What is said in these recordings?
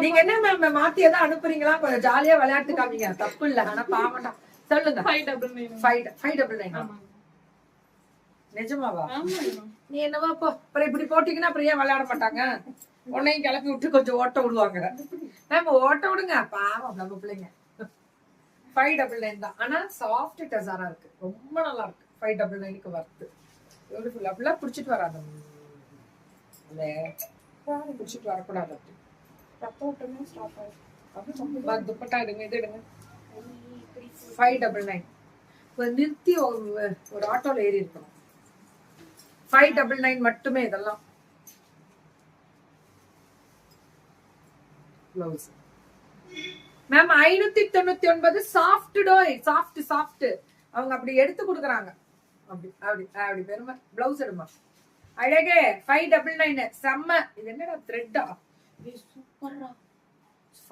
நீங்க என்ன மேம் மாத்தி ஏதாவது அனுப்புறீங்களா? கொஞ்சம் ஜாலியா விளையாட்டு காமிங்க, தப்பு இல்ல. ஆனா பாவம்டா. சொல்லுங்க. 599 நிஜமாவா? நீ என்னவா போ. அப்புறம் இப்படி போட்டீங்கன்னா அப்புறம் ஏன் விளையாட மாட்டாங்க? உன்னையும் கிளப்பி விட்டு கொஞ்சம் ஓட்ட விடுவாங்க. மேம் ஓட்ட விடுங்க, பாவம் நம்ம பிள்ளைங்க. 599 தான். ஆனா சாஃப்ட் டசாரா இருக்கு, ரொம்ப நல்லா இருக்கு. 599க்கு வர்த்து. பியூட்டிஃபுல். அப்படிலாம் பிடிச்சிட்டு வராது, பிடிச்சிட்டு வரக்கூடாது. துப்பட்டா எடுங்க, இது எடுங்க. 599 நிறுத்தி ஒரு ஆட்டோல ஏறி இருக்கணும். 599 மட்டுமே. இதெல்லாம் பிளவுஸ் மேம் 599 சாஃப்ட் டோய், சாஃப்ட் சாஃப்ட். அவங்க அப்படி எடுத்து கொடுக்குறாங்க. அப்படி அப்படி அப்படி பெருமை. பிளவுஸ் எடுமா அழகே. 599 செம்ம. இது என்னடா த்ரெட்டா? சூப்பரா.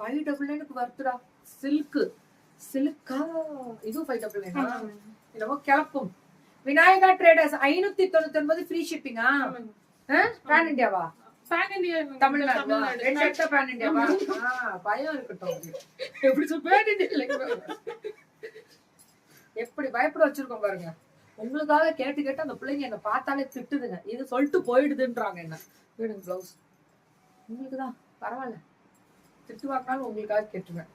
599க்கு வருதுடா. சில்க் சில்கா இதுவும் 599 என்னவோ கிளப்பும். விநாயகா ட்ரேடர்ஸ் 599 ஃப்ரீ ஷிப்பிங்கா? பேன் இண்டியாவா? தமிழ்நாடு. பேன் இண்டியாவா? பயம் இருக்கட்டும். எப்படி பேன் இண்டியா எப்படி பயப்பட வச்சிருக்கோம் பாருங்க. உங்களுக்காக கேட்டு கேட்டு அந்த பிள்ளைங்க என்ன பார்த்தாலே திட்டுதுங்க. இது சொல்லிட்டு போயிடுதுன்றாங்க. என்ன வேணுங்க பிளவுஸ் உங்களுக்குதான் పర్వాలే, తిట్టు వాకాలు ఉங்களுக்காக கேட்டுருவேன்.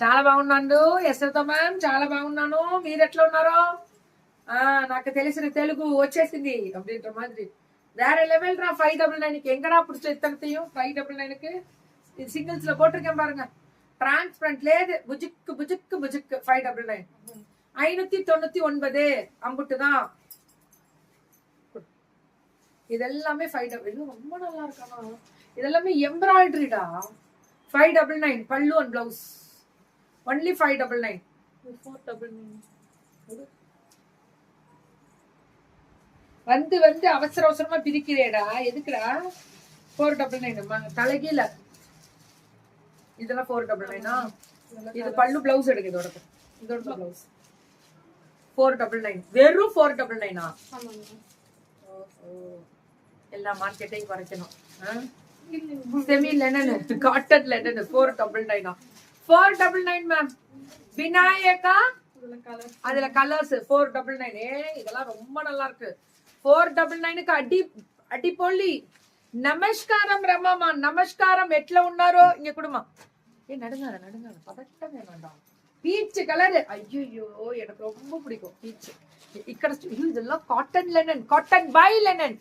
చాలా బాగున్నాను యశోద మ్యామ్, చాలా బాగున్నాను. మీరు ఎట్లా ఉన్నారో? నాకు తెలిసిన తెలుగు వచ్చేసింది அப்படின்ற மாதிரி. வேற லெவல்ரா. 599க்கு எங்கடா பிடிச்ச இத்தனத்தையும் 599க்கு. இது சிங்கிள்ஸ்ல போட்டிருக்கேன் பாருங்க. டிரான்ஸ்பரண்ட்ல புஜுக்கு புஜுக்கு புஜுக்கு 599 599 அம்புட்டு தான். இதெல்லாமே 599. ரொம்ப நல்லா இருக்கானா? இதெல்லாமே எம்ப்ராய்டரிடா. 599 பல்லு அண்ட் பிளவுஸ். ஒன்லி 599. 499 வந்து வந்து அவசர அவசரமா பிரிக்கிறேடா. எதுக்குடா 499? தலைகீழ இதெல்லாம் 499. இது பல்லு பிளவுஸ் எடுக்கு. இதோட பிளவுஸ் 499. வெறும் 499. எல்லா மார்க்கெட்டையும் குறைக்கணும். Semi linen, cotton linen 499. 499 ma'am. Vinayaka அதுல கலர்ஸ் 499. இதெல்லாம் ரொம்ப நல்லா இருக்கு. 499க்கு அடி அடி பொல்லி. நமஸ்காரம் ரமாமா, நமஸ்காரம். எట్లా ఉన్నారో இங்க குடுமா. நடுங்காத நடுங்காத, பதட்டமே வேண்டாம். Peach colour. ஐயோ எனக்கு ரொம்ப பிடிக்கும் பீச். ఇక్కడ இதெல்லாம் cotton linen, cotton by linen.